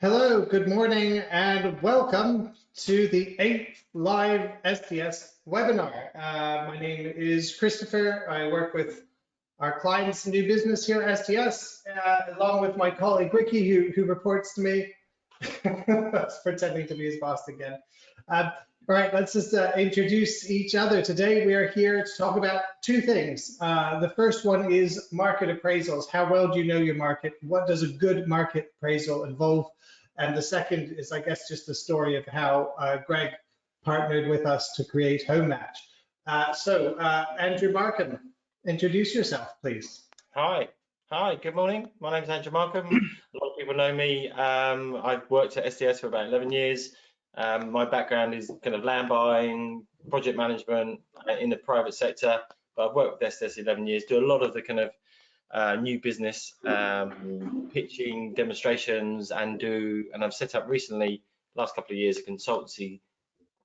Hello, good morning, and welcome to the 8th live STS webinar. My name is Christopher. I work with our clients and new business here at STS, along with my colleague Quickie, who reports to me. That's pretending to be his boss again. All right, let's just introduce each other. Today we are here to talk about two things. The first one is market appraisals. How well do you know your market? What does a good market appraisal involve? And the second is, I guess, just the story of how Greg partnered with us to create HomeMatch. Andrew Markham, introduce yourself, please. Hi, good morning. My name is Andrew Markham. A lot of people know me. I've worked at STS for about 11 years. My background is kind of land buying, project management in the private sector. But I've worked with STS 11 years, do a lot of the kind of new business pitching demonstrations, and I've set up recently, last couple of years, a consultancy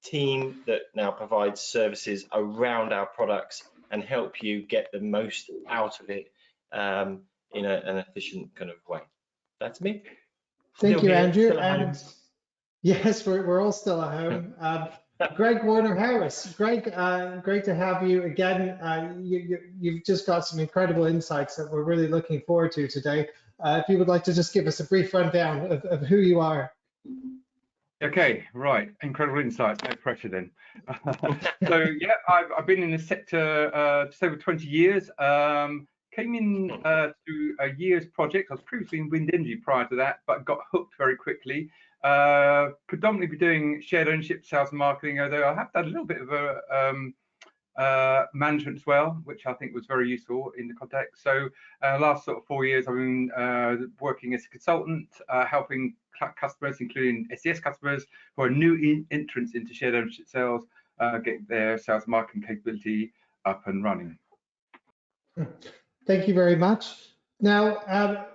team that now provides services around our products and help you get the most out of it in an efficient kind of way. That's me. Thank you, Andrew. And yes, we're all still at home. Greg Warner-Harris. Greg, great to have you again. You've just got some incredible insights that we're really looking forward to today. If you would like to just give us a brief rundown of who you are. Okay, right. Incredible insights. No pressure then. So yeah, I've been in this sector just over 20 years. Came in through a year's project. I was previously in wind energy prior to that, but got hooked very quickly. Predominantly be doing shared ownership, sales and marketing, although I have done a little bit of a management as well, which I think was very useful in the context. So last sort of 4 years I've been working as a consultant, helping customers, including SES customers who are new entrants into shared ownership sales, get their sales and marketing capability up and running. Thank you very much. Now,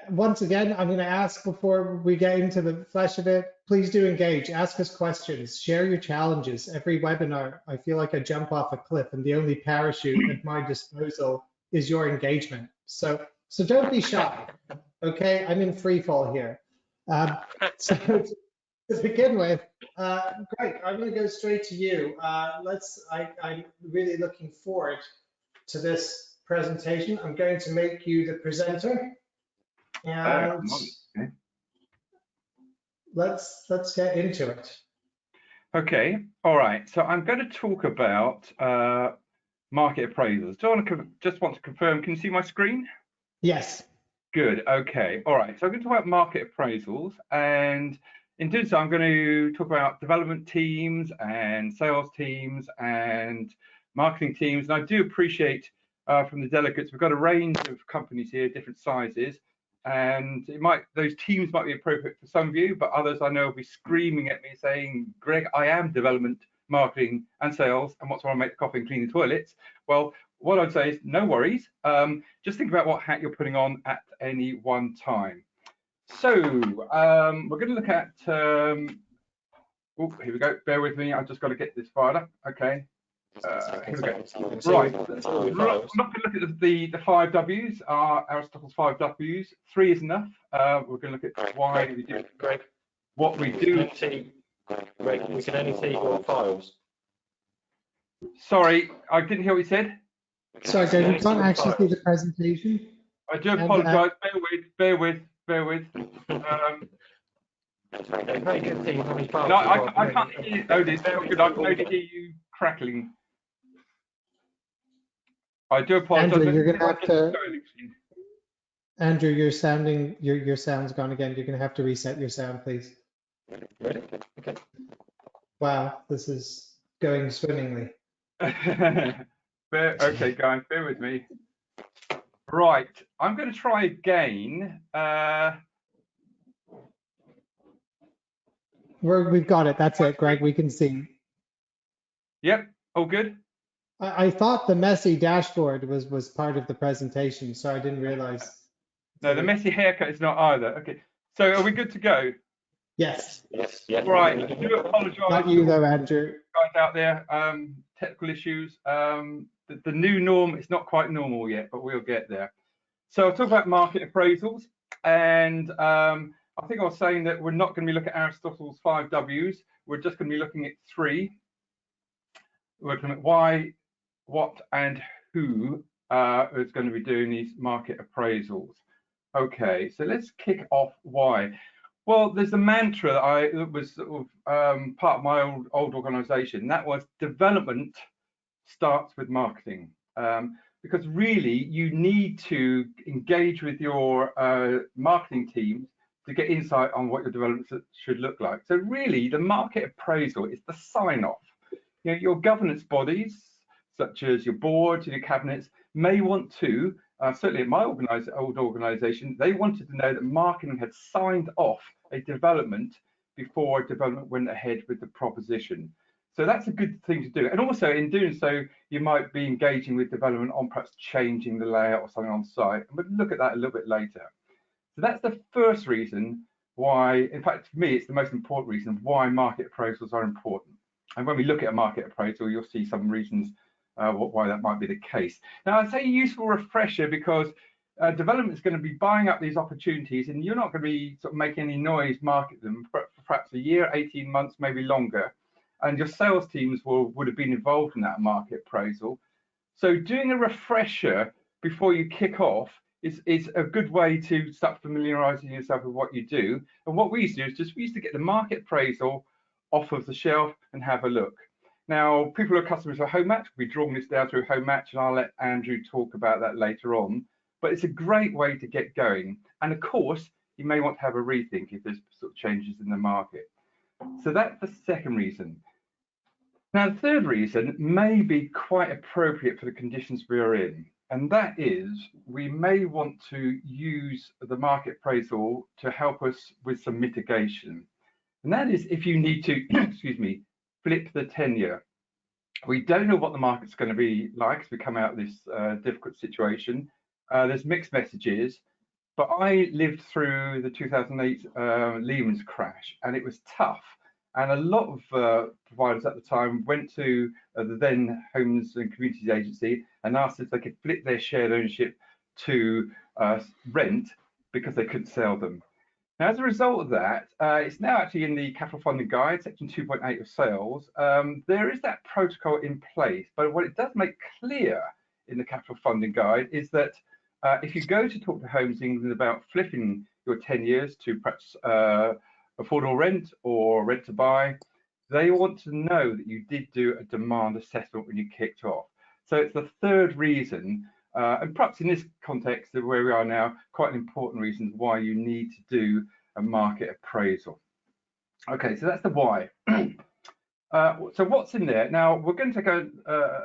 once again, I'm going to ask before we get into the flesh of it, please do engage, ask us questions, share your challenges. Every webinar, I feel like I jump off a cliff and the only parachute at my disposal is your engagement. So don't be shy, okay? I'm in free fall here. So to begin with, Greg, I'm going to go straight to you. I'm really looking forward to this presentation. I'm going to make you the presenter, and let's get into it. Okay, all right. So I'm going to talk about market appraisals. Just want to confirm. Can you see my screen? Yes. Good. Okay. All right. So I'm going to talk about market appraisals, and in doing so, I'm going to talk about development teams and sales teams and marketing teams. And I do appreciate from the delegates, we've got a range of companies here, different sizes, and those teams might be appropriate for some of you, but others I know will be screaming at me saying, Greg, I am development, marketing and sales, and what's wrong with make the coffee and clean the toilets? Well, what I'd say is no worries. Just think about what hat you're putting on at any one time. So we're going to look at, oh, here we go, bear with me, I've just got to get this fired up. Okay. Here we go. Right, we're not going to look at the 5 W's, Aristotle's 5 W's. 3 is enough. We're going to look at why we do what we do. Greg, we can only see your files. Sorry, I didn't hear what you said. Sorry, Greg, we can't actually see the presentation. I do apologise. Bear with. No, I can't hear you. Oh, good. I can only hear you crackling. I do apologize. Andrew, you're gonna have to. Andrew, your sound's gone again. You're gonna have to reset your sound, please. Ready? Okay. Wow, this is going swimmingly. Okay, guys, bear with me. Right, I'm going to try again. We've got it. That's it, Greg. We can see. Yep. All good. I thought the messy dashboard was part of the presentation, so I didn't realize. No, the messy haircut is not either. Okay. So are we good to go? Yes. Yes. Right. I do apologise. Not you though, Andrew. Guys out there, technical issues. The new norm is not quite normal yet, but we'll get there. So I'll talk about market appraisals, and I think I was saying that we're not going to be looking at Aristotle's 5 W's. We're just going to be looking at 3. We're looking at why, what, and who is going to be doing these market appraisals. Okay, so let's kick off why. Well, there's a mantra that was sort of part of my old organization. That was development starts with marketing. Because really you need to engage with your marketing teams to get insight on what your development should look like. So really the market appraisal is the sign off. You know, your governance bodies, such as your boards and your cabinets, may want to, certainly in my old organization, they wanted to know that marketing had signed off a development before development went ahead with the proposition. So that's a good thing to do. And also in doing so, you might be engaging with development on perhaps changing the layout or something on site. And we'll look at that a little bit later. So that's the first reason why, in fact, for me, it's the most important reason why market appraisals are important. And when we look at a market appraisal, you'll see some reasons why that might be the case. Now, I'd say a useful refresher because development is going to be buying up these opportunities and you're not going to be sort of making any noise market them for perhaps a year, 18 months, maybe longer. And your sales teams would have been involved in that market appraisal. So doing a refresher before you kick off is a good way to start familiarizing yourself with what you do. And what we used to do is we used to get the market appraisal off of the shelf and have a look. Now, people who are customers of HomeMatch, we'll be drawing this down through HomeMatch, and I'll let Andrew talk about that later on. But it's a great way to get going. And of course, you may want to have a rethink if there's sort of changes in the market. So that's the second reason. Now, the third reason may be quite appropriate for the conditions we are in, and that is we may want to use the market appraisal to help us with some mitigation. And that is if you need to, excuse me, flip the tenure. We don't know what the market's going to be like as we come out of this difficult situation. There's mixed messages, but I lived through the 2008 Lehman's crash, and it was tough. And a lot of providers at the time went to the then Homes and Communities Agency and asked if they could flip their shared ownership to rent because they couldn't sell them. Now, as a result of that, it's now actually in the Capital Funding Guide, section 2.8 of sales. There is that protocol in place, but what it does make clear in the Capital Funding Guide is that if you go to talk to Homes England about flipping your 10 years to perhaps affordable rent or rent to buy, they want to know that you did do a demand assessment when you kicked off. So it's the third reason, and perhaps in this context of where we are now, quite an important reason why you need to do a market appraisal. Okay, so that's the why. So what's in there? Now, we're going to go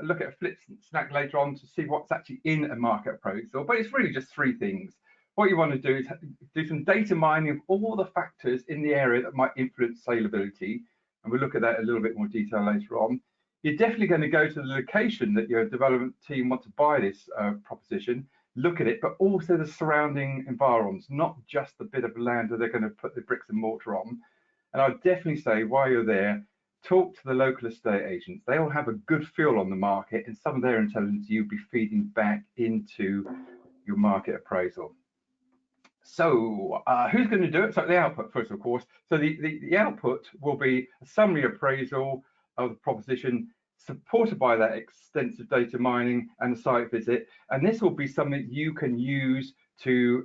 look at a flip snack later on to see what's actually in a market appraisal, but it's really just 3 things. What you want to do is do some data mining of all the factors in the area that might influence saleability, and we'll look at that in a little bit more detail later on. You're definitely going to go to the location that your development team want to buy this proposition, look at it, but also the surrounding environs, not just the bit of land that they're going to put the bricks and mortar on. And I'd definitely say while you're there, talk to the local estate agents. They will have a good feel on the market, and some of their intelligence you'll be feeding back into your market appraisal. So who's going to do it? So the output first, of course. So the output will be a summary appraisal of the proposition supported by that extensive data mining and the site visit. And this will be something you can use to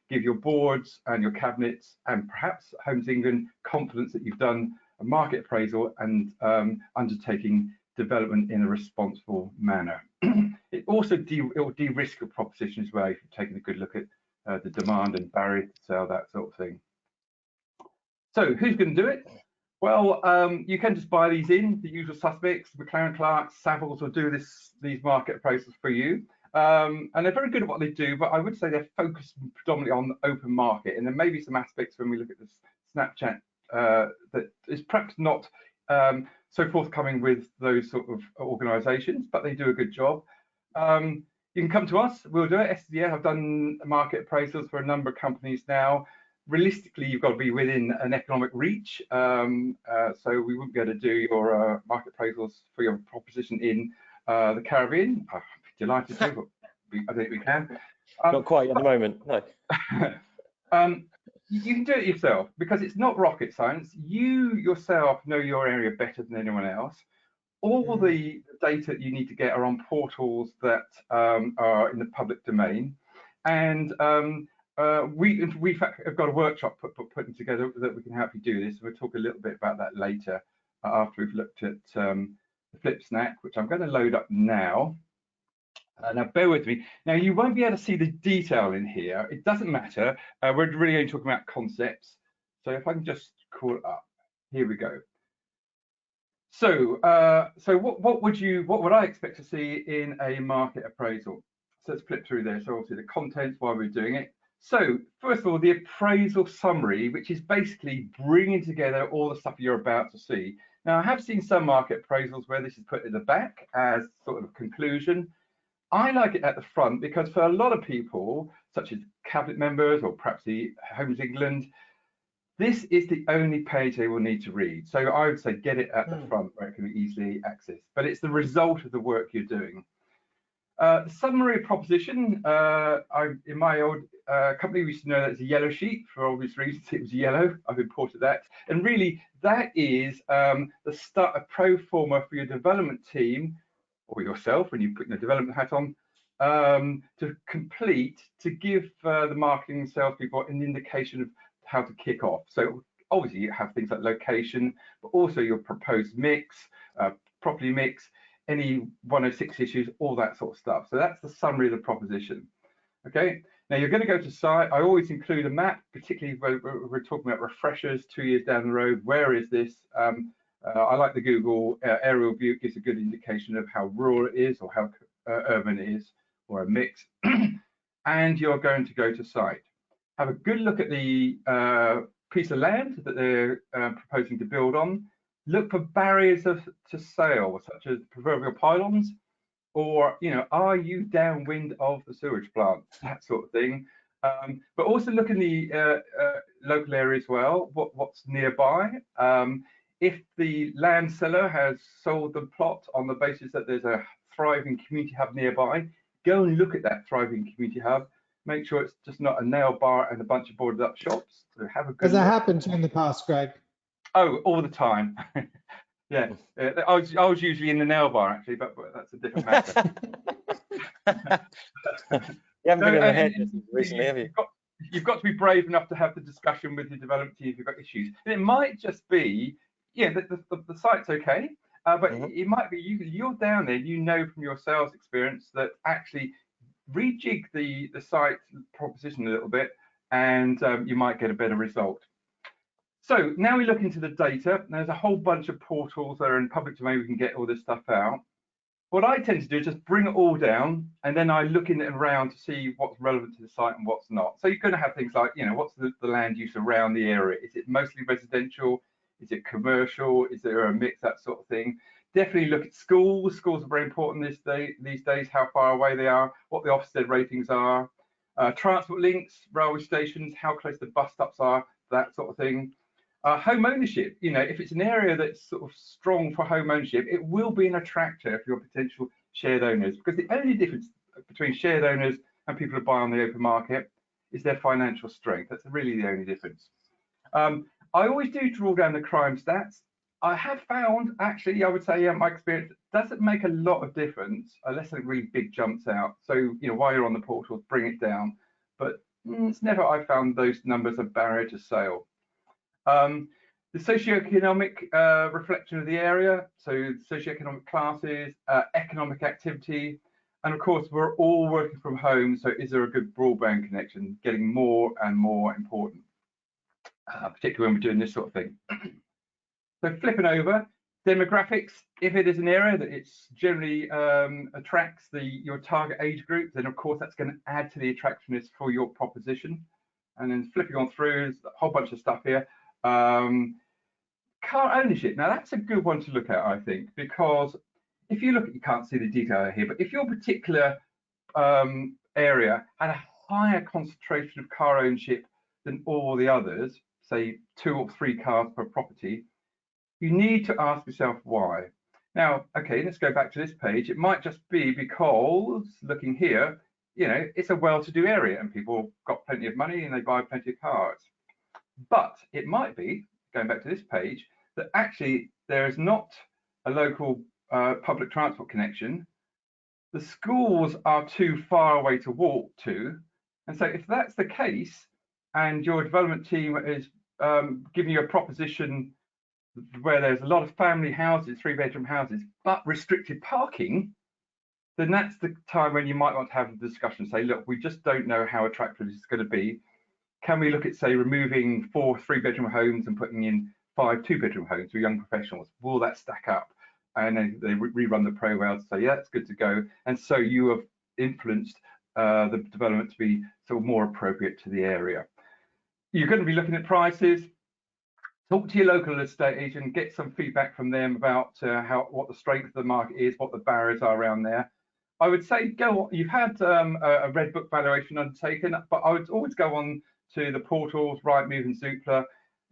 give your boards and your cabinets and perhaps Homes England confidence that you've done a market appraisal and undertaking development in a responsible manner. It also will de-risk your proposition as well if you've taken a good look at the demand and barrier to sell, that sort of thing. So who's going to do it? Well, you can just buy these in, the usual suspects, McLaren Clark, Savills will do these market appraisals for you. And they're very good at what they do, but I would say they're focused predominantly on the open market. And there may be some aspects when we look at this Snapchat that is perhaps not so forthcoming with those sort of organisations, but they do a good job. You can come to us, we'll do it. SDF, I've done market appraisals for a number of companies now. Realistically, you've got to be within an economic reach. So we wouldn't be able to do your market appraisals for your proposition in the Caribbean. I'd be delighted to, but I don't think we can. Not quite at the moment, no. You can do it yourself because it's not rocket science. You yourself know your area better than anyone else. All the data that you need to get are on portals that are in the public domain, and we've got a workshop putting together that we can help you do this. We'll talk a little bit about that later after we've looked at the Flip Snack, which I'm going to load up now. Now, bear with me. Now, you won't be able to see the detail in here. It doesn't matter. We're really only talking about concepts. So if I can just call it up, here we go. So, what would I expect to see in a market appraisal? So let's flip through there. So obviously the contents while we're doing it. So first of all, the appraisal summary, which is basically bringing together all the stuff you're about to see. Now, I have seen some market appraisals where this is put at the back as sort of a conclusion. I like it at the front because for a lot of people, such as cabinet members or perhaps the Homes England, this is the only page they will need to read. So I would say get it at the front where it can be easily accessed, but it's the result of the work you're doing. The summary proposition, in my old company, we used to know that it's a yellow sheet for obvious reasons. It was yellow. I've imported that. And really, that is the start, a pro forma for your development team or yourself when you put your development hat on to complete, to give the marketing and sales people an indication of how to kick off. So obviously you have things like location, but also your proposed mix, property mix, any 106 issues, all that sort of stuff. So that's the summary of the proposition. Okay, now you're going to go to site. I always include a map, particularly when we're talking about refreshers 2 years down the road. Where is this? I like the Google aerial view. It gives a good indication of how rural it is or how urban it is, or a mix. And you're going to go to site. Have a good look at the piece of land that they're proposing to build on. Look for barriers to sale, such as proverbial pylons, or, you know, are you downwind of the sewage plant, that sort of thing. But also look in the local area as well, what's nearby. If the land seller has sold the plot on the basis that there's a thriving community hub nearby, go and look at that thriving community hub. Make sure it's just not a nail bar and a bunch of boarded up shops. So have a good Has that happened to you in the past, Greg? Oh, all the time. Yeah, I was usually in the nail bar actually, but that's a different matter. You haven't been in the head recently, have you? You've got to be brave enough to have the discussion with your development team if you've got issues. And it might just be, yeah, the site's okay, but it might be you're down there, you know from your sales experience that actually rejig the site proposition a little bit, and you might get a better result. So now we look into the data. There's a whole bunch of portals that are in public domain. We can get all this stuff out. What I tend to do is just bring it all down, and then I look in and around to see what's relevant to the site and what's not. So you're going to have things like, you know, what's the land use around the area? Is it mostly residential? Is it commercial? Is there a mix, that sort of thing? Definitely look at schools. Schools are very important these days, how far away they are, what the Ofsted ratings are. Transport links, railway stations, how close the bus stops are, that sort of thing. Home ownership, you know, if it's an area that's sort of strong for home ownership, it will be an attractor for your potential shared owners, because the only difference between shared owners and people who buy on the open market is their financial strength. That's really the only difference. I always do draw down the crime stats. I have found, actually, I would say, my experience doesn't make a lot of difference unless a really big jumps out. So, you know, while you're on the portal, bring it down. But it's never I found those numbers a barrier to sale. The socioeconomic reflection of the area, so socioeconomic classes, economic activity, and of course we're all working from home, so is there a good broadband connection? Getting more and more important, particularly when we're doing this sort of thing. So flipping over, demographics, if it is an area that it's generally attracts your target age group, then of course that's going to add to the attractiveness for your proposition. And then flipping on through, there's a whole bunch of stuff here. Car ownership, now that's a good one to look at, I think, because if you look at, you can't see the detail here, but if your particular area had a higher concentration of car ownership than all the others, say 2 or 3 cars per property, you need to ask yourself why. Now, okay, let's go back to this page. It might just be because, looking here, you know, it's a well-to-do area and people got plenty of money and they buy plenty of cars. But it might be, going back to this page, that actually there is not a local public transport connection. The schools are too far away to walk to. And so if that's the case, and your development team is giving you a proposition where there's a lot of family houses, 3-bedroom houses, but restricted parking, then that's the time when you might want to have a discussion. Say, look, we just don't know how attractive this is going to be. Can we look at, say, removing 4 3-bedroom homes and putting in 5 2-bedroom homes for young professionals? Will that stack up? And then they rerun the profile to say, yeah, it's good to go. And so you have influenced the development to be sort of more appropriate to the area. You're going to be looking at prices. Talk to your local estate agent, get some feedback from them about what the strength of the market is, what the barriers are around there. I would say you've had a red book valuation undertaken, but I would always go on to the portals, Rightmove and Zoopla,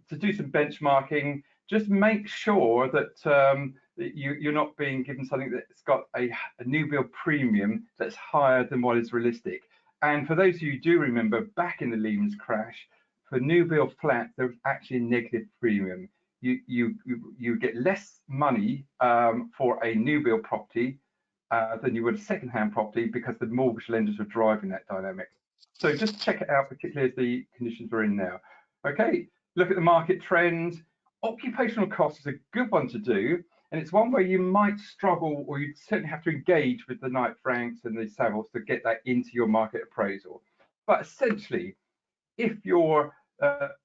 to do some benchmarking. Just make sure that you're not being given something that's got a new build premium that's higher than what is realistic. And for those of you who do remember, back in the Lehman's crash, for new build flats, there was actually a negative premium. You get less money for a new build property than you would a second-hand property because the mortgage lenders are driving that dynamic. So just check it out, particularly as the conditions we're in now. Okay, look at the market trends. Occupational costs is a good one to do, and it's one where you might struggle, or you certainly have to engage with the Knight Franks and the Savills to get that into your market appraisal. But essentially, if your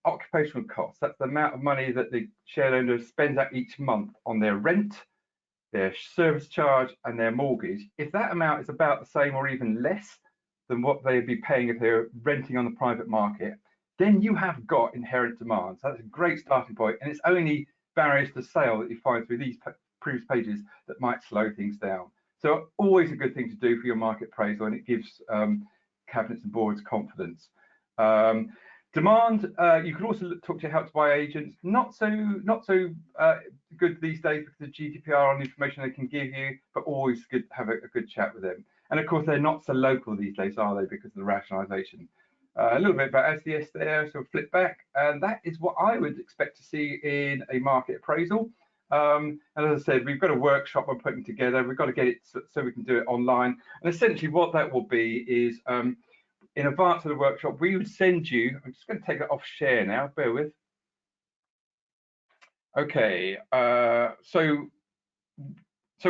occupational costs, that's the amount of money that the shared owner spends out each month on their rent, their service charge and their mortgage, if that amount is about the same or even less than what they'd be paying if they're renting on the private market, then you have got inherent demand. So that's a great starting point, and it's only barriers to sale that you find through these previous pages that might slow things down. So always a good thing to do for your market appraisal, and it gives cabinets and boards confidence. Demand, you can also talk to your Help to Buy agents. Not so good these days because of GDPR on the information they can give you, but always good to have a good chat with them. And of course, they're not so local these days, are they, because of the rationalisation. A little bit about SDS there, so flip back, and that is what I would expect to see in a market appraisal. And as I said, we've got a workshop we're putting together. We've got to get it so we can do it online. And essentially what that will be is, in advance of the workshop, we would send you, I'm just going to take it off share now, bear with. Okay, so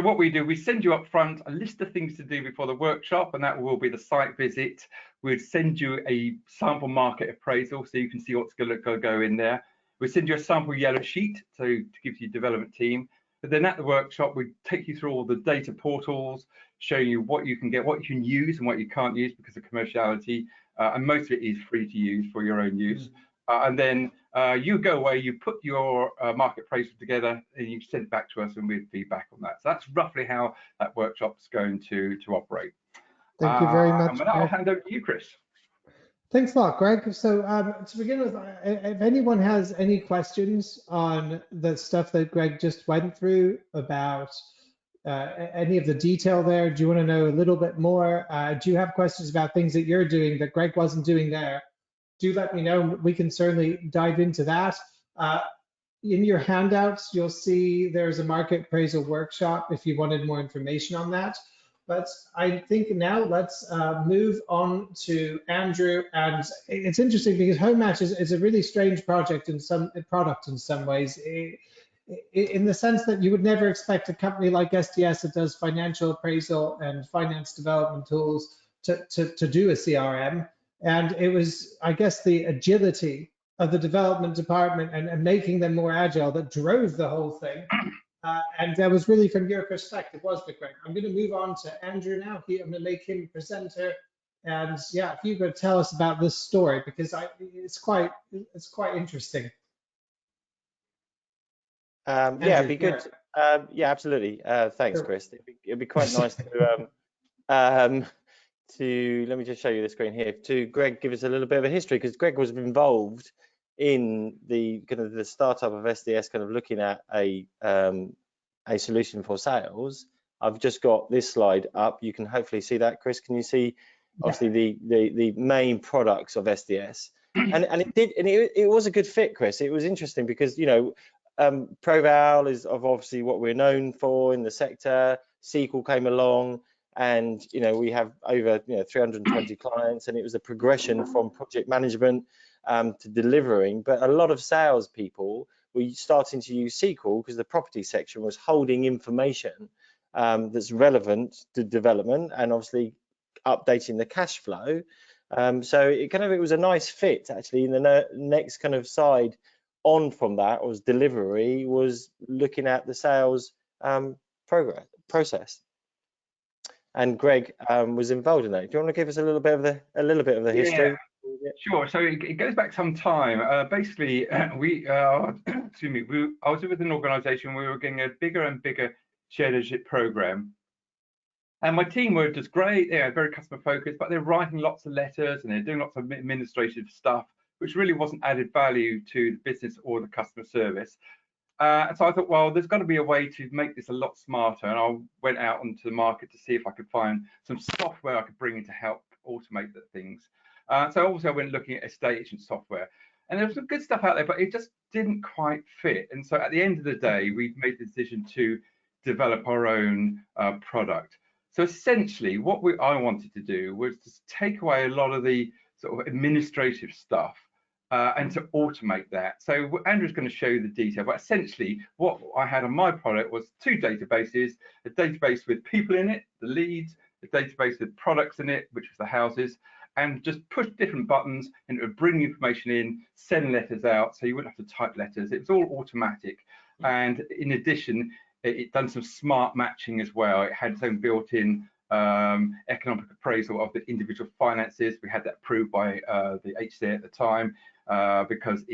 what we do, we send you up front a list of things to do before the workshop, and that will be the site visit. We'd send you a sample market appraisal so you can see what's going to go in there. We send you a sample yellow sheet to give you development team. But then at the workshop, we take you through all the data portals, show you what you can get, what you can use and what you can't use because of commerciality. And most of it is free to use for your own use. And then you go away, you put your market appraisal together, and you send it back to us and we'll feedback on that. So that's roughly how that workshop's going to operate. Thank you very much. And now I'll hand over to you, Chris. Thanks a lot, Greg. So to begin with, if anyone has any questions on the stuff that Greg just went through about any of the detail there, do you want to know a little bit more? Do you have questions about things that you're doing that Greg wasn't doing there? Do let me know. We can certainly dive into that. In your handouts, you'll see there's a market appraisal workshop if you wanted more information on that. But I think now let's move on to Andrew. And it's interesting because HomeMatch is a really strange product in some ways, in the sense that you would never expect a company like SDS that does financial appraisal and finance development tools to do a CRM. And it was, I guess, the agility of the development department and making them more agile that drove the whole thing. And that was really from your perspective, wasn't it, Greg? I'm going to move on to Andrew now. I'm going to make him presenter. And yeah, if you could tell us about this story, because it's quite interesting. Andrew, yeah, it'd be good. Yeah, absolutely. Thanks, sure. Chris. It'd be quite nice to let me just show you the screen here. To Greg, give us a little bit of a history, because Greg was involved in the kind of the startup of SDS, kind of looking at a solution for sales. I've just got this slide up. You can hopefully see that, Chris. Can you see obviously the main products of SDS? and it did, and it was a good fit, Chris. It was interesting because, you know, Proval is obviously what we're known for in the sector. SQL came along, and, you know, we have over, you know, 320 clients, and it was a progression from project management to delivering. But a lot of salespeople were starting to use SQL because the property section was holding information that's relevant to development and obviously updating the cash flow. So it was a nice fit actually. In the next kind of side on from that was delivery, was looking at the sales process. And Greg was involved in that. Do you want to give us a little bit of the history? Sure. So it goes back some time. Basically, we excuse me. I was with an organisation. We were getting a bigger and bigger shared ownership program, and my team were just great. They were very customer focused, but they're writing lots of letters and they're doing lots of administrative stuff, which really wasn't added value to the business or the customer service. And so I thought, well, there's got to be a way to make this a lot smarter. And I went out onto the market to see if I could find some software I could bring in to help automate the things. So obviously I went looking at estate agent software, and there was some good stuff out there, but it just didn't quite fit. And so at the end of the day, we made the decision to develop our own product. So essentially what I wanted to do was to take away a lot of the sort of administrative stuff and to automate that. So Andrew's going to show you the detail, but essentially what I had on my product was two databases: a database with people in it, the leads, a database with products in it, which was the houses, and just push different buttons and it would bring information in, send letters out, so you wouldn't have to type letters. It was all automatic. And in addition, it done some smart matching as well. It had its own built-in economic appraisal of the individual finances. We had that approved by the HCA at the time, because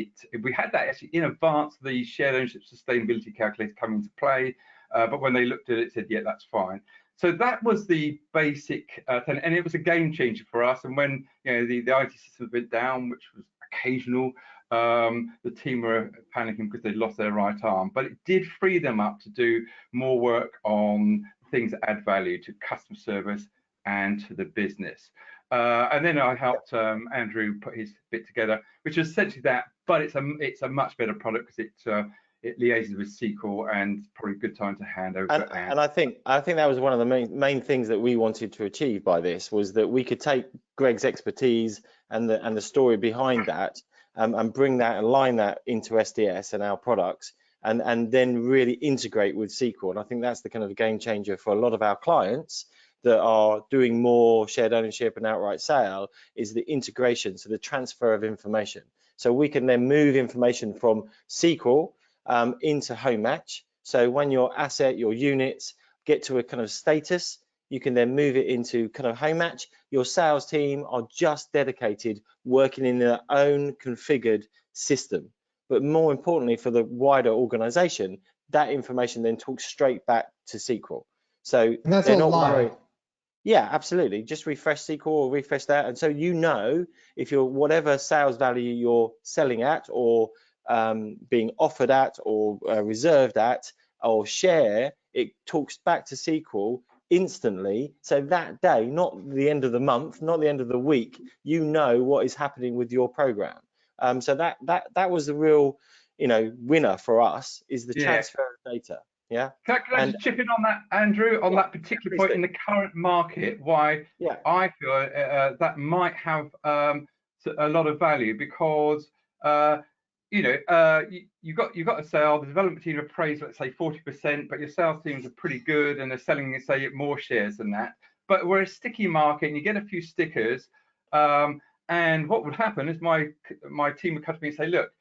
we had that actually in advance of the shared ownership sustainability calculator coming into play. But when they looked at it, said, yeah, that's fine. So that was the basic thing, and it was a game changer for us. And when, you know, the IT systems went down, which was occasional, the team were panicking because they'd lost their right arm, but it did free them up to do more work on things that add value to customer service and to the business. And then I helped Andrew put his bit together, which is essentially that, but it's a much better product because it liaises with SQL, and probably a good time to hand over. And I think that was one of the main things that we wanted to achieve by this, was that we could take Greg's expertise and the story behind that, and bring that, align that into SDS and our products, and then really integrate with SQL. And I think that's the kind of game changer for a lot of our clients that are doing more shared ownership and outright sale, is the integration, so the transfer of information. So we can then move information from SQL into HomeMatch. So when your asset, your units get to a kind of status, you can then move it into kind of HomeMatch. Your sales team are just dedicated, working in their own configured system. But more importantly, for the wider organization, that information then talks straight back to SQL. So and that's all live. Yeah, absolutely. Just refresh SQL or refresh that. And so, you know, if you're whatever sales value you're selling at, or being offered at, or reserved at, or share, it talks back to SQL instantly. So that day, not the end of the month, not the end of the week, you know what is happening with your program. So that was the real, you know, winner for us, is the transfer of data. Yeah. Can I just chip in on that, Andrew, on that particular point in the current market? Why I feel that might have a lot of value, because you know, you've got a sale, the development team appraised, let's say 40%, but your sales teams are pretty good and they're selling, say, more shares than that. But we're a sticky market, and you get a few stickers. And what would happen is my team would come to me and say, look,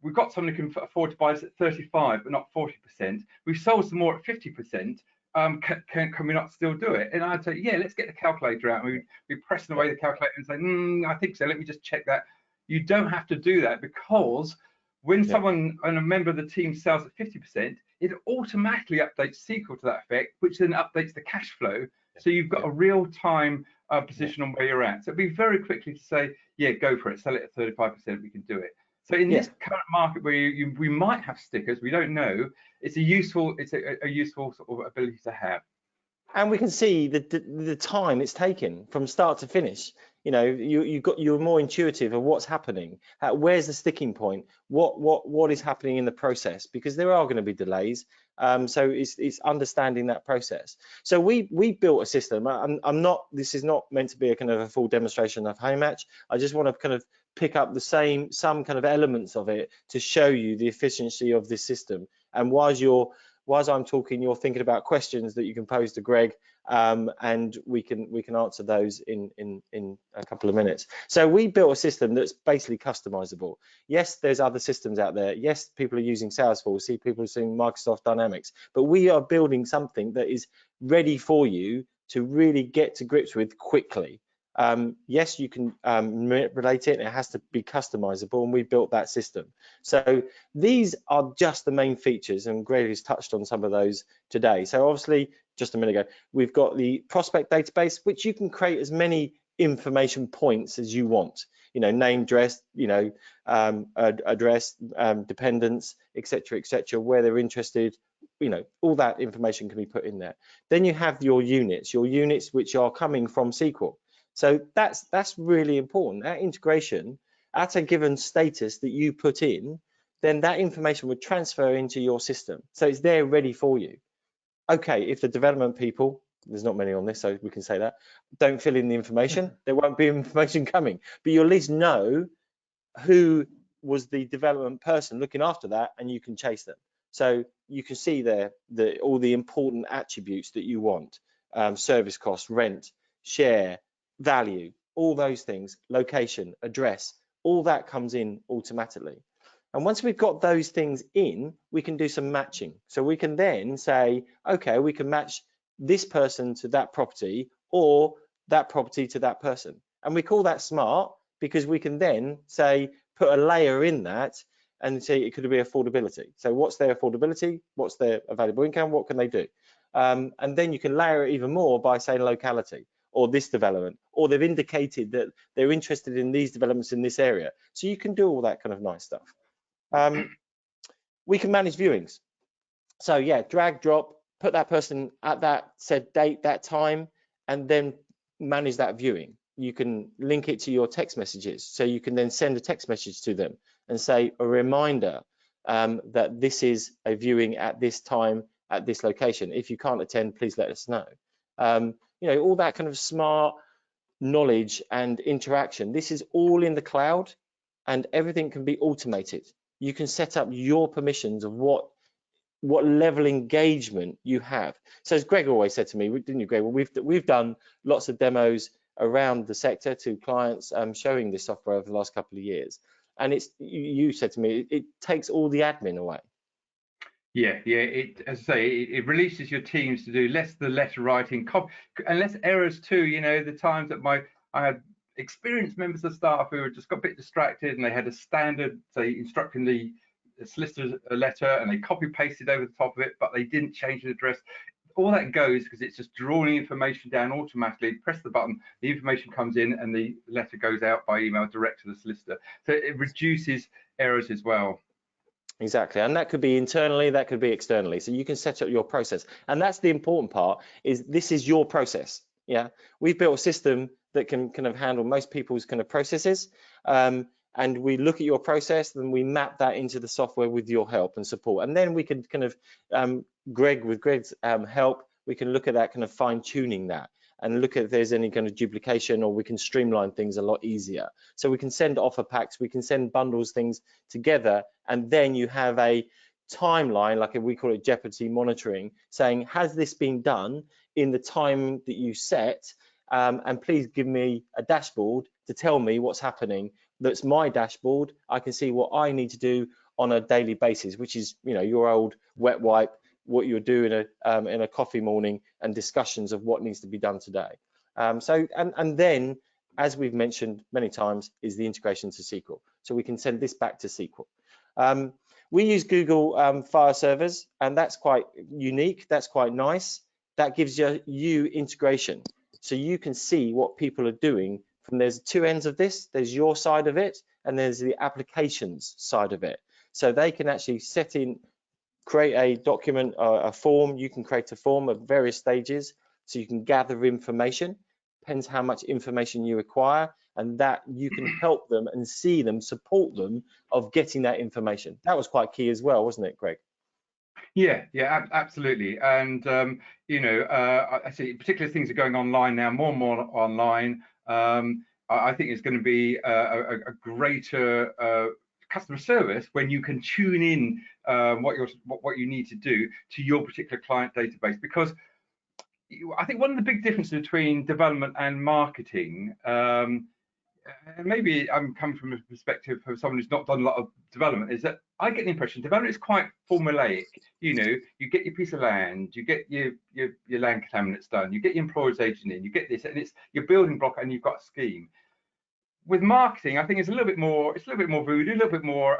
we've got someone who can afford to buy this at 35, but not 40%. We've sold some more at 50%. Can we not still do it? And I'd say, yeah, let's get the calculator out. And we'd be pressing away the calculator and say, I think so. Let me just check that. You don't have to do that, because when someone and a member of the team sells at 50%, it automatically updates SQL to that effect, which then updates the cash flow. So you've got a real-time position on where you're at. So it'd be very quickly to say, yeah, go for it. Sell it at 35%. We can do it. So in this current market where we might have stickers, we don't know, it's a useful sort of ability to have. And we can see the time it's taken from start to finish. you're more intuitive of what's happening. Where's the sticking point? What is happening in the process? Because there are going to be delays. So it's understanding that process. So we built a system. This is not meant to be a kind of a full demonstration of HomeMatch. I just want to kind of pick up some kind of elements of it to show you the efficiency of this system. And whilst I'm talking, you're thinking about questions that you can pose to Greg, and we can answer those in a couple of minutes. So we built a system that's basically customizable. Yes, there's other systems out there. Yes, people are using Salesforce, see people are using Microsoft Dynamics, but we are building something that is ready for you to really get to grips with quickly. Yes, you can relate it, and it has to be customizable, and we built that system. So these are just the main features, and Greg has touched on some of those today. So obviously, just a minute ago, we've got the prospect database, which you can create as many information points as you want. Name, address, address, dependents, etc., where they're interested. All that information can be put in there. Then you have your units which are coming from SQL. So that's really important. That integration at a given status that you put in, then that information would transfer into your system. So it's there ready for you. Okay, if the development people, there's not many on this, so we can say that, don't fill in the information, there won't be information coming. But you at least know who was the development person looking after that, and you can chase them. So you can see there all the important attributes that you want: service cost, rent, share, value, all those things, location, address, all that comes in automatically. And once we've got those things in, we can do some matching. So we can then say, okay, we can match this person to that property, or that property to that person. And we call that smart, because we can then say, put a layer in that and say it could be affordability. So what's their affordability? What's their available income? What can they do? And then you can layer it even more by saying locality, or this development, or they've indicated that they're interested in these developments in this area. So you can do all that kind of nice stuff. We can manage viewings. So yeah, drag, drop, put that person at that said date, that time, and then manage that viewing. You can link it to your text messages. So you can then send a text message to them and say a reminder that this is a viewing at this time, at this location. If you can't attend, please let us know. All that kind of smart knowledge and interaction. This is all in the cloud, and everything can be automated. You can set up your permissions of what level engagement you have. So as Greg always said to me, didn't you, Greg? Well, we've done lots of demos around the sector to clients showing this software over the last couple of years, and you said to me it takes all the admin away. Yeah. As I say, it releases your teams to do less of the letter writing, and less errors too. The times that I had experienced members of staff who just got a bit distracted, and they had a standard, say, instructing the solicitor letter, and they copy pasted over the top of it, but they didn't change the address. All that goes because it's just drawing information down automatically. Press the button, the information comes in, and the letter goes out by email direct to the solicitor. So it reduces errors as well. Exactly, and that could be internally, that could be externally. So you can set up your process, and that's the important part. Is this is your process? Yeah, we've built a system that can kind of handle most people's kind of processes, and we look at your process, then we map that into the software with your help and support, and then we can kind of with Greg's help, we can look at that kind of fine tuning that, and look at if there's any kind of duplication, or we can streamline things a lot easier. So we can send offer packs, we can send bundles, things together, and then you have a timeline, like we call it jeopardy monitoring, saying, has this been done in the time that you set? And please give me a dashboard to tell me what's happening. That's my dashboard. I can see what I need to do on a daily basis, which is, your old wet wipe, what you're doing in a coffee morning, and discussions of what needs to be done today. And then, as we've mentioned many times, is the integration to SQL. So we can send this back to SQL. We use Google File servers, and that's quite unique. That's quite nice. That gives you integration, so you can see what people are doing. There's two ends of this. There's your side of it, and there's the applications side of it. So they can actually create a document, a form. You can create a form at various stages, so you can gather information. depends how much information you require, and that you can help them and see them, support them of getting that information. That was quite key as well, wasn't it, Greg? Yeah, absolutely. And I see particular things are going online now, more and more online. I think it's going to be a greater customer service when you can tune in what you need to do to your particular client database, because I think one of the big differences between development and marketing, and maybe I'm coming from a perspective of someone who's not done a lot of development, is that I get the impression development is quite formulaic. You get your piece of land, you get your land contaminants done, you get your employer's agent in, you get this, and it's your building block, and you've got a scheme. With marketing, I think it's a little bit more voodoo, a little bit more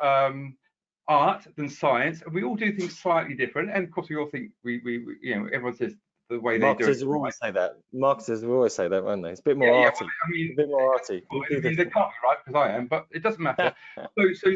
art than science, and we all do things slightly different. And of course, we all think we everyone says the way they do it. Marketers will always say that. Marketers will always say that, won't they? It's a bit more arty. I mean, a bit more arty. They can't be right, because I am, but it doesn't matter. so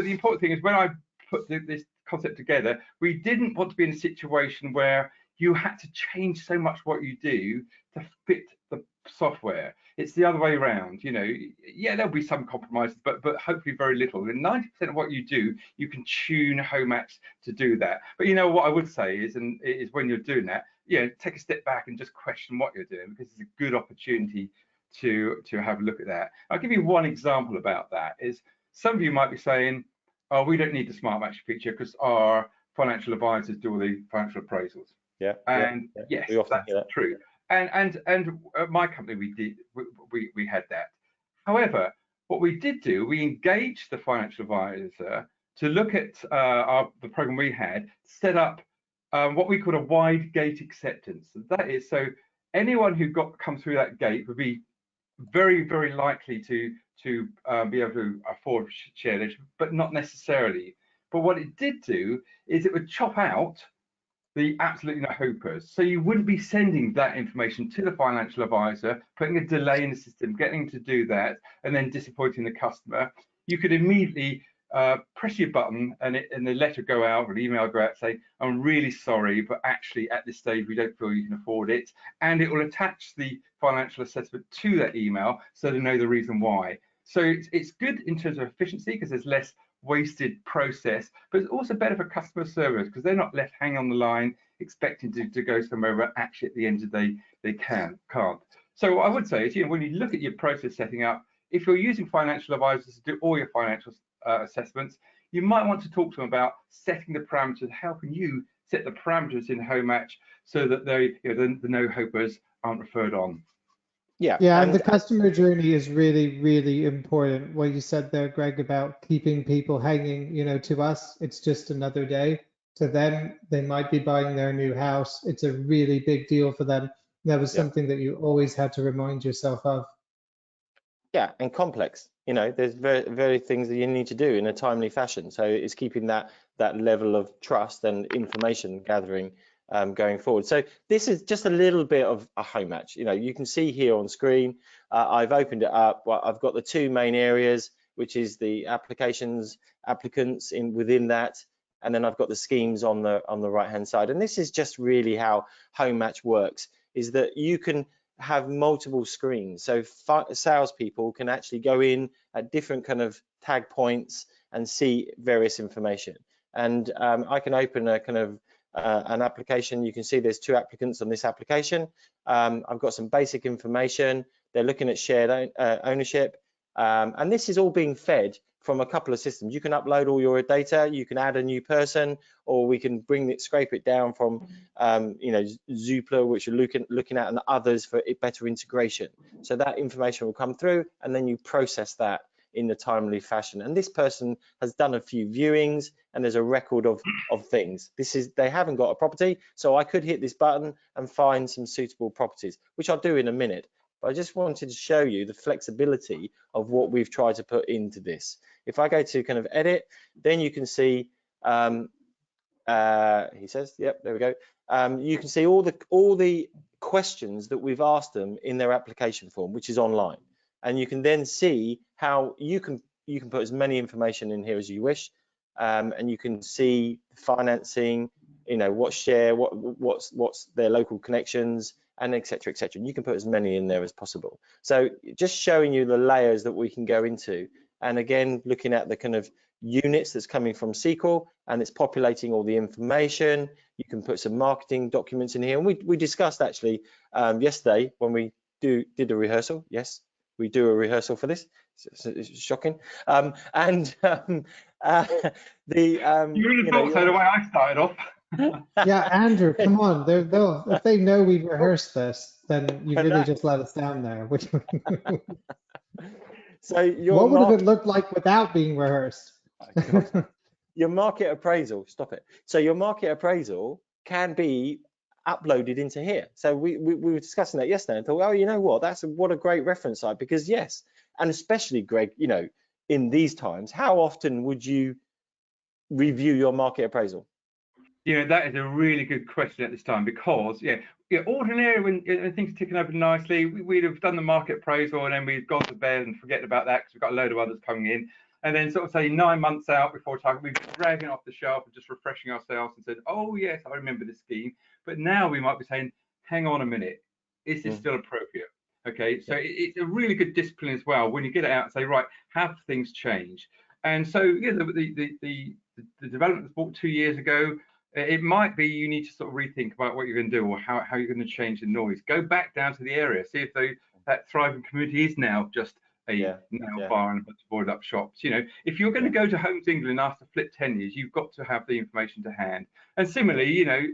the important thing is, when I put this concept together, we didn't want to be in a situation where you had to change so much what you do to fit the software. It's the other way around. There'll be some compromises, but hopefully very little. And 90% of what you do, you can tune HomeMatch to do that. But what I would say is when you're doing that, take a step back and just question what you're doing, because it's a good opportunity to have a look at that. I'll give you one example about that. Is some of you might be saying, oh, we don't need the Smart Match feature because our financial advisors do all the financial appraisals. And yes, that's true. And at my company, we had that. However, what we did do, we engaged the financial advisor to look at the program we had, set up what we call a wide gate acceptance. That is, so anyone who come through that gate would be very, very likely to be able to afford share this, but not necessarily. But what it did do is it would chop out the absolutely no hopers. So you wouldn't be sending that information to the financial advisor, putting a delay in the system, getting to do that, and then disappointing the customer. You could immediately press your button and the letter go out, or an email go out, say, I'm really sorry, but actually at this stage we don't feel you can afford it. And it will attach the financial assessment to that email so they know the reason why. So it's good in terms of efficiency, because there's less wasted process, but it's also better for customer service, because they're not left hanging on the line expecting to go somewhere where actually at the end of the day they can't. So what I would say is, when you look at your process setting up, if you're using financial advisors to do all your financial assessments, you might want to talk to them about setting the parameters, helping you set the parameters in HomeMatch so that the no hopers aren't referred on. Yeah, and the customer journey is really, really important. What you said there, Greg, about keeping people hanging, to us, it's just another day. To them, they might be buying their new house. It's a really big deal for them. That was something that you always had to remind yourself of. Yeah, and complex. There's very things that you need to do in a timely fashion. So it's keeping that level of trust and information gathering going forward. So this is just a little bit of a HomeMatch. You can see here on screen, I've opened it up. Well, I've got the two main areas, which is the applicants within that, and then I've got the schemes on the right hand side. And this is just really how HomeMatch works, is that you can have multiple screens. So salespeople can actually go in at different kind of tag points and see various information. And I can open a kind of an application. You can see there's two applicants on this application. I've got some basic information. They're looking at shared ownership. And this is all being fed from a couple of systems. You can upload all your data, you can add a new person, or we can scrape it down from Zoopla, which you're looking at, and others for better integration. So that information will come through, and then you process that in a timely fashion. And this person has done a few viewings, and there's a record of things. They haven't got a property, so I could hit this button and find some suitable properties, which I'll do in a minute. But I just wanted to show you the flexibility of what we've tried to put into this. If I go to kind of edit, then you can see, he says, yep, there we go. You can see all the questions that we've asked them in their application form, which is online. And you can then see how you can put as many information in here as you wish. And you can see financing, what share, what's their local connections, and etc. etc. You can put as many in there as possible. So just showing you the layers that we can go into, and again looking at the kind of units that's coming from SQL, and it's populating all the information. You can put some marketing documents in here, and we discussed actually yesterday when we did a rehearsal. Yes, we do a rehearsal for this. It's shocking. You would have thought so, the way I started off. Yeah, Andrew, come on. If they know we rehearsed this, then you really just let us down there. So What would it look like without being rehearsed? Your market appraisal, stop it. So your market appraisal can be uploaded into here. So we were discussing that yesterday and thought, oh, you know what, what a great reference site, because yes, and especially Greg, you know, in these times, how often would you review your market appraisal? You know, that is a really good question at this time, because ordinarily when things are ticking over nicely, we'd have done the market appraisal and then we'd gone to bed and forget about that because we've got a load of others coming in. And then sort of say 9 months out before time, we'd be dragging off the shelf and just refreshing ourselves and said, oh yes, I remember this scheme. But now we might be saying, hang on a minute, is this still appropriate? Okay, so it's a really good discipline as well when you get it out and say, right, have things changed? And so the development was bought 2 years ago. It might be you need to sort of rethink about what you're going to do or how you're going to change the noise. Go back down to the area, see if that thriving community is now just a nail bar and a bunch of boarded up shops. You know, if you're going to go to Homes England and ask to flip tenures, you've got to have the information to hand. And similarly, you know,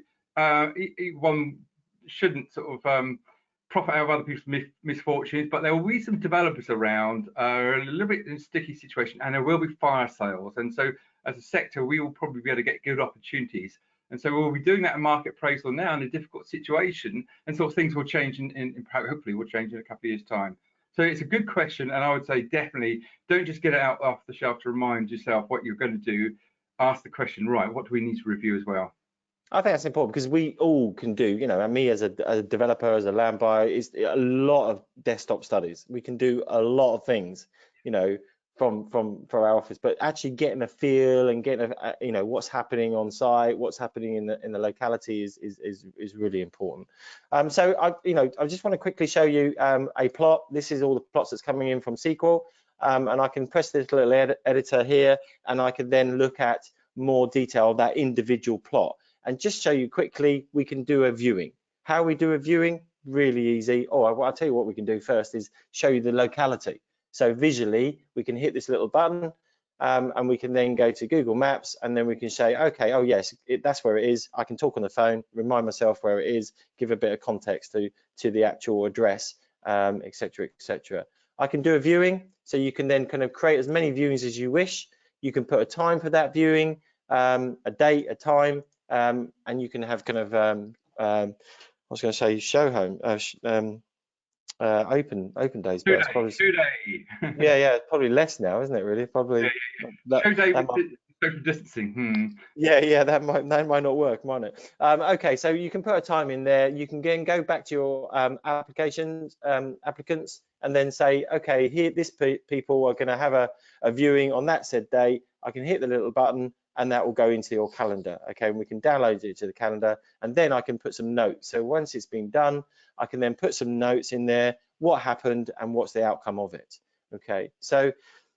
one shouldn't sort of profit out of other people's misfortunes, but there will be some developers around a little bit in a sticky situation, and there will be fire sales. And so as a sector, we will probably be able to get good opportunities. And so we'll be doing that in market appraisal now in a difficult situation, and so things will change hopefully will change in a couple of years' time. So it's a good question, and I would say definitely don't just get it out off the shelf to remind yourself what you're going to do. Ask the question, right, what do we need to review as well? I think that's important because we all can do, you know, and me as a developer, as a land buyer, is a lot of desktop studies. We can do a lot of things, you know, from our office, but actually getting a feel and getting a, you know, what's happening on site, what's happening in the locality is really important. So I just want to quickly show you a plot. This is all the plots that's coming in from SQL, and I can press this little editor here, and I can then look at more detail of that individual plot. And just show you quickly, we can do a viewing. How we do a viewing? Really easy. Oh, I'll tell you what we can do first is show you the locality. So visually, we can hit this little button, and we can then go to Google Maps, and then we can say, okay, oh yes, that's where it is. I can talk on the phone, remind myself where it is, give a bit of context to the actual address, etc., etc. I can do a viewing, so you can then kind of create as many viewings as you wish. You can put a time for that viewing, a date, a time. And you can have kind of I was going to say show home open days, but it's probably 2 day. yeah, probably less now, isn't it? Really, probably. Show day with social distancing. Yeah, that might not work, might it? Okay, so you can put a time in there. You can then go back to your applicants, and then say, okay, here people are going to have a viewing on that said day. I can hit the little button, and that will go into your calendar. Okay, and we can download it to the calendar, and then I can put some notes. So once it's been done, I can then put some notes in there, what happened and what's the outcome of it. Okay, so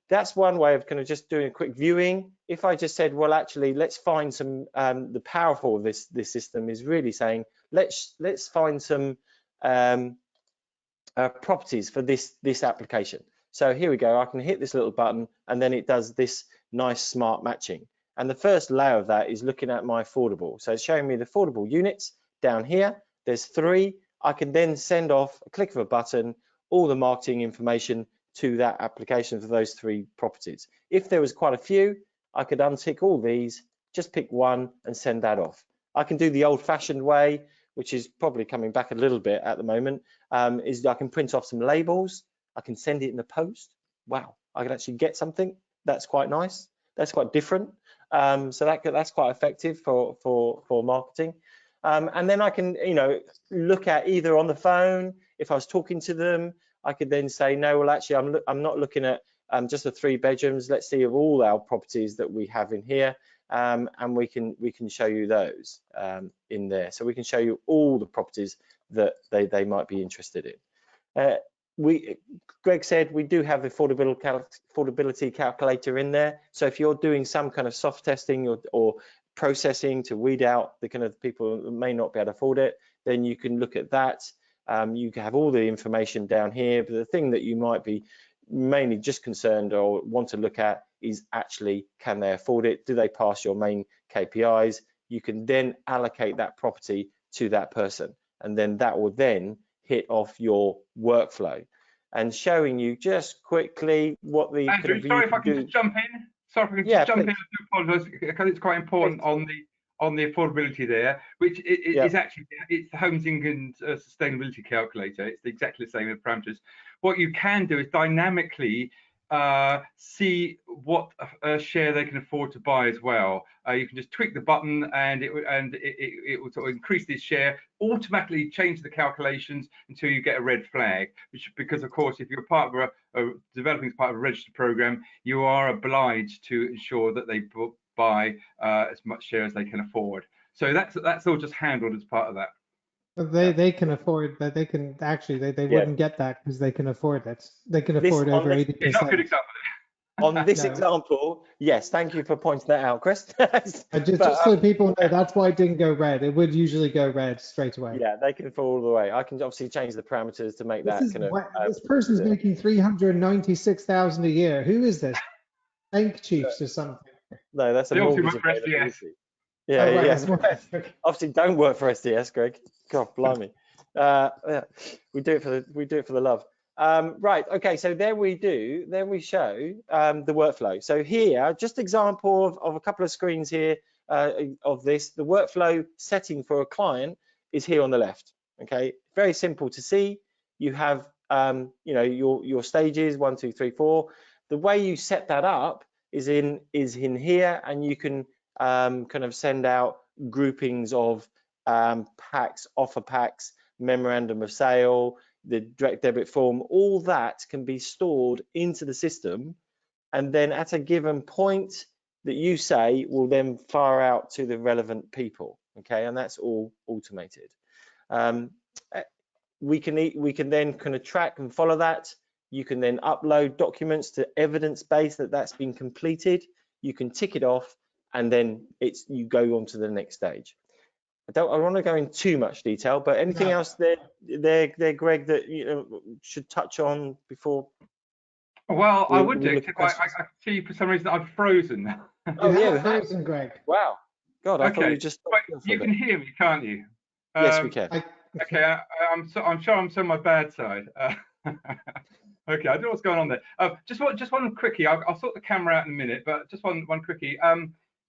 that's one way of kind of just doing a quick viewing. If I just said, well, actually, let's find some, the powerful of this system is really saying, let's find some properties for this application. So here we go, I can hit this little button, and then it does this nice smart matching. And the first layer of that is looking at my affordable. So it's showing me the affordable units down here. There's 3. I can then send off a click of a button, all the marketing information to that application for those 3 properties. If there was quite a few, I could untick all these, just pick one and send that off. I can do the old-fashioned way, which is probably coming back a little bit at the moment, is I can print off some labels. I can send it in the post. Wow, I can actually get something. That's quite nice. That's quite different. So that's quite effective for marketing. And then I can, you know, look at either on the phone. If I was talking to them, I could then say, no, well, actually, I'm not looking at just the 3 bedrooms. Let's see of all our properties that we have in here, and we can show you those in there. So we can show you all the properties that they might be interested in. Greg said we do have the affordability calculator in there. So if you're doing some kind of soft testing or processing to weed out the kind of people who may not be able to afford it, then you can look at that. You can have all the information down here, but the thing that you might be mainly just concerned or want to look at is actually, can they afford it? Do they pass your main KPIs? You can then allocate that property to that person, and then that will then hit off your workflow. And showing you just quickly what the Andrew, sorry if I can just jump in. Sorry if I can just jump in. I do apologise because it's quite important on the affordability there, which is actually it's the Homes England sustainability calculator. It's exactly the same parameters. What you can do is dynamically see what share they can afford to buy as well. You can just tweak the button and it will sort of increase this share, automatically change the calculations until you get a red flag, because of course if you're part of developing as part of a registered program, you are obliged to ensure that they buy as much share as they can afford. So that's all just handled as part of that. They can afford that. They can actually they wouldn't get that because they can afford it. They can afford over 80%. Not a good example. On this example, yes, thank you for pointing that out, Chris. just so people know, that's why it didn't go red. It would usually go red straight away. Yeah, they can fall all the way. I can obviously change the parameters to make this person's making 396,000 a year. Who is this? Bank chiefs or something? No, that's a mortgage availability. Yeah. Obviously, don't work for SDS, Greg. God, blimey. We do it for the love. Right. Okay. So there we show the workflow. So here, just example of a couple of screens here of this. The workflow setting for a client is here on the left. Okay. Very simple to see. You have your stages 1, 2, 3, 4. The way you set that up is in here, and you can kind of send out groupings of packs, offer packs, memorandum of sale, the direct debit form. All that can be stored into the system, and then at a given point that you say will then fire out to the relevant people. Okay, and that's all automated. We can then kind of track and follow that. You can then upload documents to evidence base that's been completed. You can tick it off, and then you go on to the next stage. I want to go in too much detail, but anything else there, Greg, that should touch on before? Well, I would do, except I see for some reason I've frozen. Oh yeah, frozen, Greg. Wow. God, I thought you just. You can hear me, can't you? Yes, we can. Okay, I'm sure I'm on my bad side. Okay, I don't know what's going on there. Just one quickie. I'll sort the camera out in a minute, but just one quickie.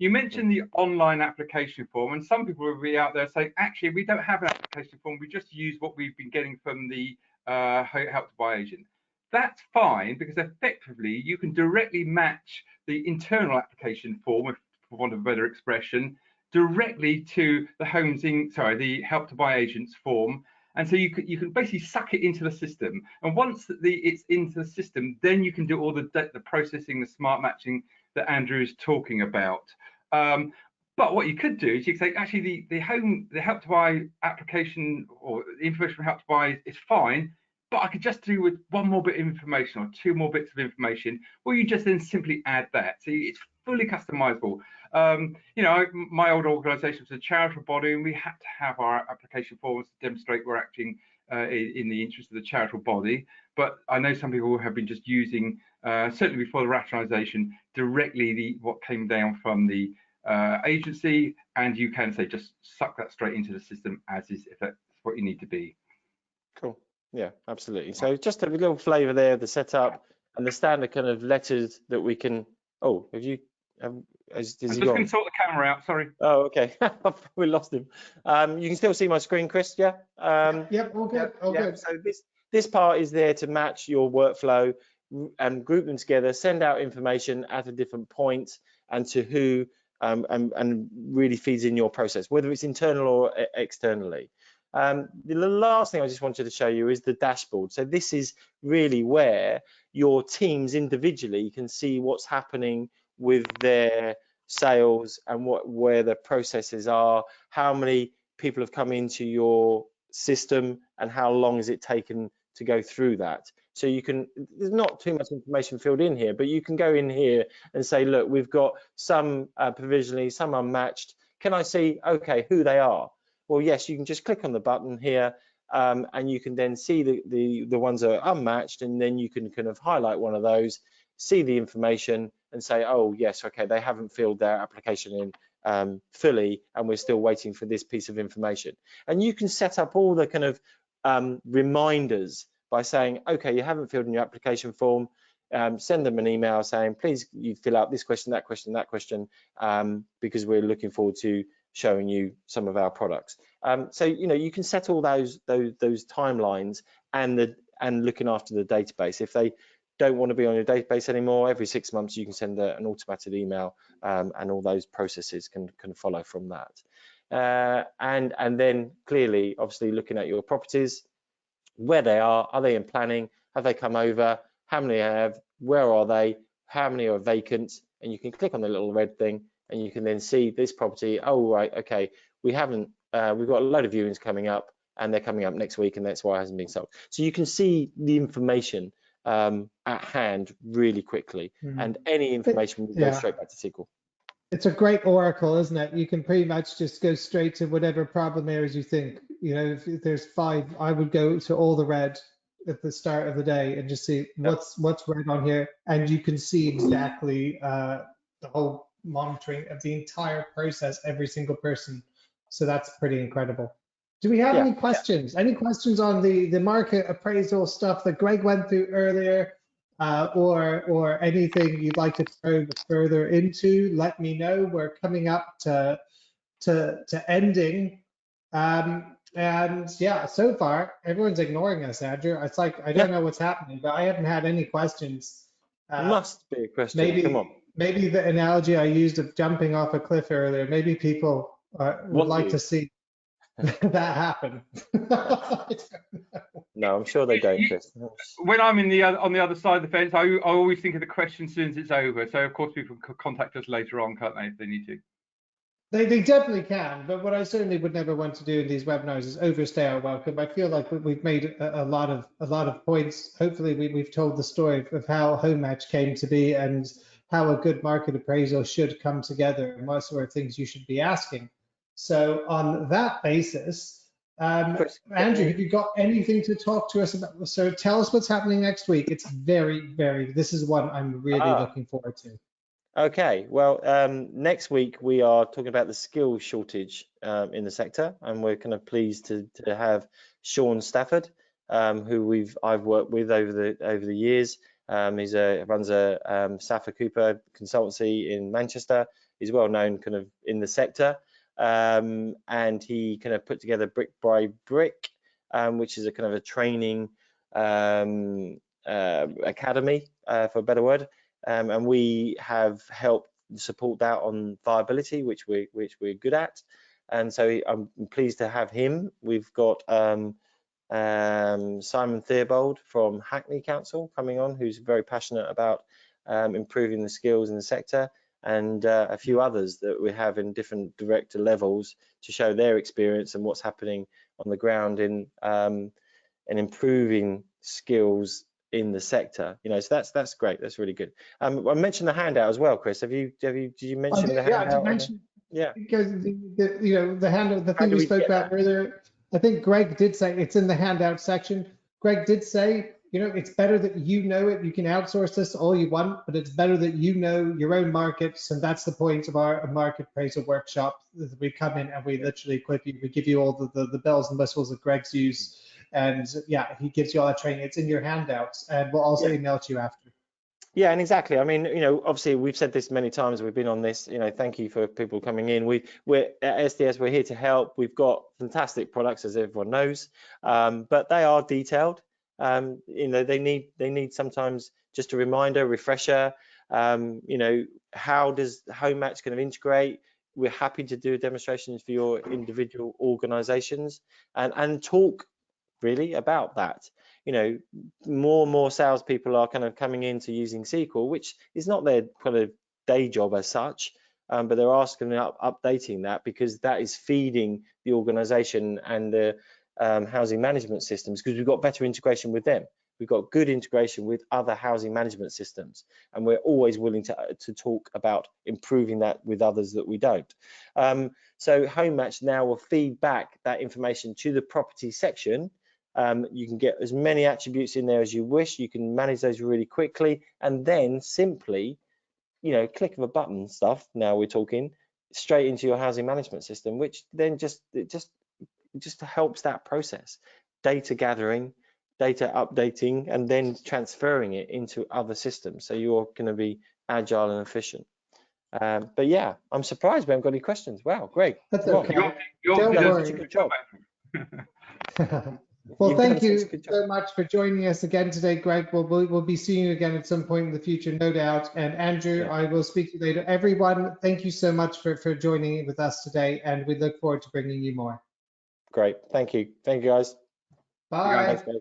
You mentioned the online application form, and some people will be out there saying, actually, we don't have an application form. We just use what we've been getting from the Help to Buy agent. That's fine, because effectively you can directly match the internal application form, for want of a better expression, directly to the Help to Buy agent's form. And so you can basically suck it into the system. And once it's into the system, then you can do all the processing, the smart matching that Andrew is talking about. But what you could do is you could say, actually, the Help to Buy application or the information from Help to Buy is fine, but I could just do with one more bit of information or 2 more bits of information, or you just then simply add that. So it's fully customizable. My old organisation was a charitable body, and we had to have our application forms to demonstrate we're acting in the interest of the charitable body. But I know some people have been just using, certainly before the rationalisation, directly what came down from the agency, and you can say just suck that straight into the system as is, if that's what you need to be. Cool. Yeah, absolutely. So just a little flavour there of the setup and the standard kind of letters that we can. Oh, have you? I'm just going to sort the camera out. Sorry. Oh, okay. We lost him. You can still see my screen, Chris. Yeah. Yep. All good. All good. So this part is there to match your workflow and group them together, send out information at a different point and to who, and really feeds in your process, whether it's internal or externally. The last thing I just wanted to show you is the dashboard. So this is really where your teams individually can see what's happening with their sales and where the processes are, how many people have come into your system and how long has it taken to go through that. So you can, there's not too much information filled in here, but you can go in here and say, look, we've got some provisionally, some unmatched. Can I see, okay, who they are? Well, yes, you can just click on the button here, and you can then see the ones that are unmatched, and then you can kind of highlight one of those, see the information and say, oh yes, okay, they haven't filled their application in fully, and we're still waiting for this piece of information. And you can set up all the kind of reminders by saying, okay, you haven't filled in your application form, send them an email saying, please you fill out this question, that question, that question, because we're looking forward to showing you some of our products. So you can set all those timelines and looking after the database. If they don't want to be on your database anymore, every 6 months you can send an automated email, and all those processes can follow from that. And then clearly, obviously, looking at your properties, where they are they in planning, have they come over, how many have, where are they, how many are vacant, and you can click on the little red thing and you can then see this property. Oh right, okay, we've got a load of viewings coming up and they're coming up next week, and that's why it hasn't been sold. So you can see the information at hand really quickly, and any information will go straight back to SQL. It's a great oracle, isn't it? You can pretty much just go straight to whatever problem areas you think. If there's 5, I would go to all the red at the start of the day and just see what's red on here, and you can see exactly the whole monitoring of the entire process, every single person. So that's pretty incredible. Do we have any questions? Any questions on the market appraisal stuff that Greg went through earlier? Or anything you'd like to probe further into, let me know. We're coming up to ending, and yeah, so far everyone's ignoring us, Andrew. It's like I don't know what's happening, but I haven't had any questions. Must be a question. Come on. Maybe the analogy I used of jumping off a cliff earlier. Maybe people would like to see that happen. No, I'm sure they don't, Chris. When I'm on the other side of the fence, I always think of the question as soon as it's over. So of course people can contact us later on, can't they, if they need to? They definitely can, but what I certainly would never want to do in these webinars is overstay our welcome. I feel like we've made a lot of points. Hopefully we've told the story of how HomeMatch came to be and how a good market appraisal should come together and what sort of things you should be asking. So on that basis, Andrew, have you got anything to talk to us about? So tell us what's happening next week. It's this is one I'm really looking forward to. Okay, well, next week we are talking about the skills shortage in the sector, and we're kind of pleased to have Sean Stafford, who I've worked with over the years. He runs a Stafford Cooper consultancy in Manchester. He's well known kind of in the sector. And he kind of put together Brick by Brick, which is a kind of a training academy, for a better word, and we have helped support that on viability, which we're good at, and so I'm pleased to have him. We've got Simon Theobald from Hackney Council coming on, who's very passionate about improving the skills in the sector, and a few others that we have in different director levels to show their experience and what's happening on the ground in improving skills in the sector. So that's great. That's really good. I mentioned the handout as well, Chris. Did you mention the handout? Yeah, I did mention. Yeah. Because the handout, the thing we spoke about earlier, I think Greg did say it's in the handout section. Greg did say, it's better that you know it. You can outsource this all you want, but it's better that you know your own markets. And that's the point of our market appraisal workshop. We come in and we literally equip you. We give you all the bells and whistles that Greg's used. And yeah, he gives you all that training. It's in your handouts, and we'll also email it to you after. Yeah, and exactly. I mean, obviously we've said this many times. We've been on this. Thank you for people coming in. We're at SDS. We're here to help. We've got fantastic products, as everyone knows, but they are detailed. They need sometimes just a reminder, refresher. How does HomeMatch kind of integrate? We're happy to do demonstrations for your individual organisations and talk really about that. More and more salespeople are kind of coming into using SQL, which is not their kind of day job as such, but they're asking updating that because that is feeding the organization and the housing management systems, because we've got better integration with them. We've got good integration with other housing management systems, and we're always willing to talk about improving that with others that we don't. So HomeMatch now will feed back that information to the property section. You can get as many attributes in there as you wish. You can manage those really quickly, and then simply, you know, click of a button stuff. Now we're talking straight into your housing management system, which then just helps that process, data gathering, data updating, and then transferring it into other systems. So you're going to be agile and efficient. But yeah, I'm surprised we haven't got any questions. Wow, great. That's Come on. okay. You're Don't good. worry. Good job. Well, You've thank done such a you good job. so much for joining us again today, Greg. We'll be seeing you again at some point in the future, no doubt. And Andrew, Yeah. I will speak to you later. Everyone, thank you so much for joining with us today, and we look forward to bringing you more. Great. Thank you. Thank you, guys. Bye. Thanks, guys.